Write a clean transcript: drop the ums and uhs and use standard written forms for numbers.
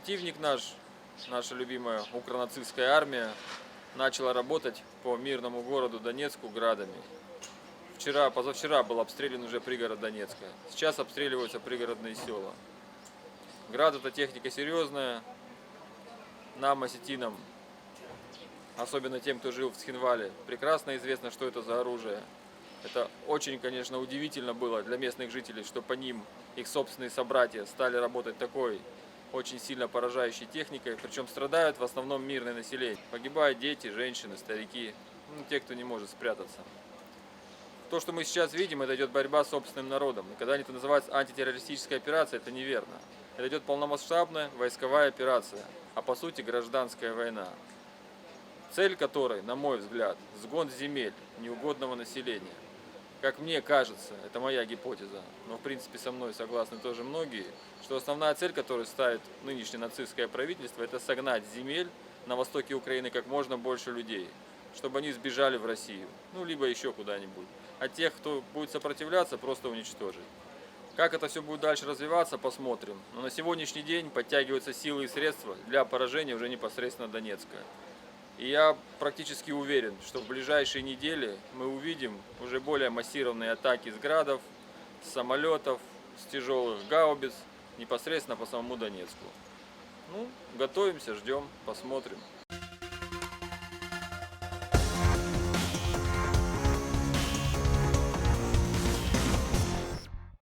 Противник наш, наша любимая укронацистская армия, начала работать по мирному городу Донецку градами. Позавчера был обстрелян уже пригород Донецка. Сейчас обстреливаются пригородные села. Град — это техника серьезная. Нам, осетинам, особенно тем, кто жил в Цхинвале, прекрасно известно, что это за оружие. Это очень, конечно, удивительно было для местных жителей, что по ним их собственные собратья стали работать такой очень сильно поражающей техникой, причем страдают в основном мирное население. Погибают дети, женщины, старики, те, кто не может спрятаться. То, что мы сейчас видим, это идет борьба с собственным народом. И когда это называется антитеррористическая операция, это неверно. Это идет полномасштабная войсковая операция, а по сути гражданская война. Цель которой, на мой взгляд, сгон земель неугодного населения. Как мне кажется, это моя гипотеза, но в принципе со мной согласны тоже многие, что основная цель, которую ставит нынешнее нацистское правительство, это согнать с земель на востоке Украины как можно больше людей, чтобы они сбежали в Россию, либо еще куда-нибудь. А тех, кто будет сопротивляться, просто уничтожить. Как это все будет дальше развиваться, посмотрим. Но на сегодняшний день подтягиваются силы и средства для поражения уже непосредственно Донецка. И я практически уверен, что в ближайшие недели мы увидим уже более массированные атаки с градов, с самолетов, с тяжелых гаубиц непосредственно по самому Донецку. Готовимся, ждем, посмотрим.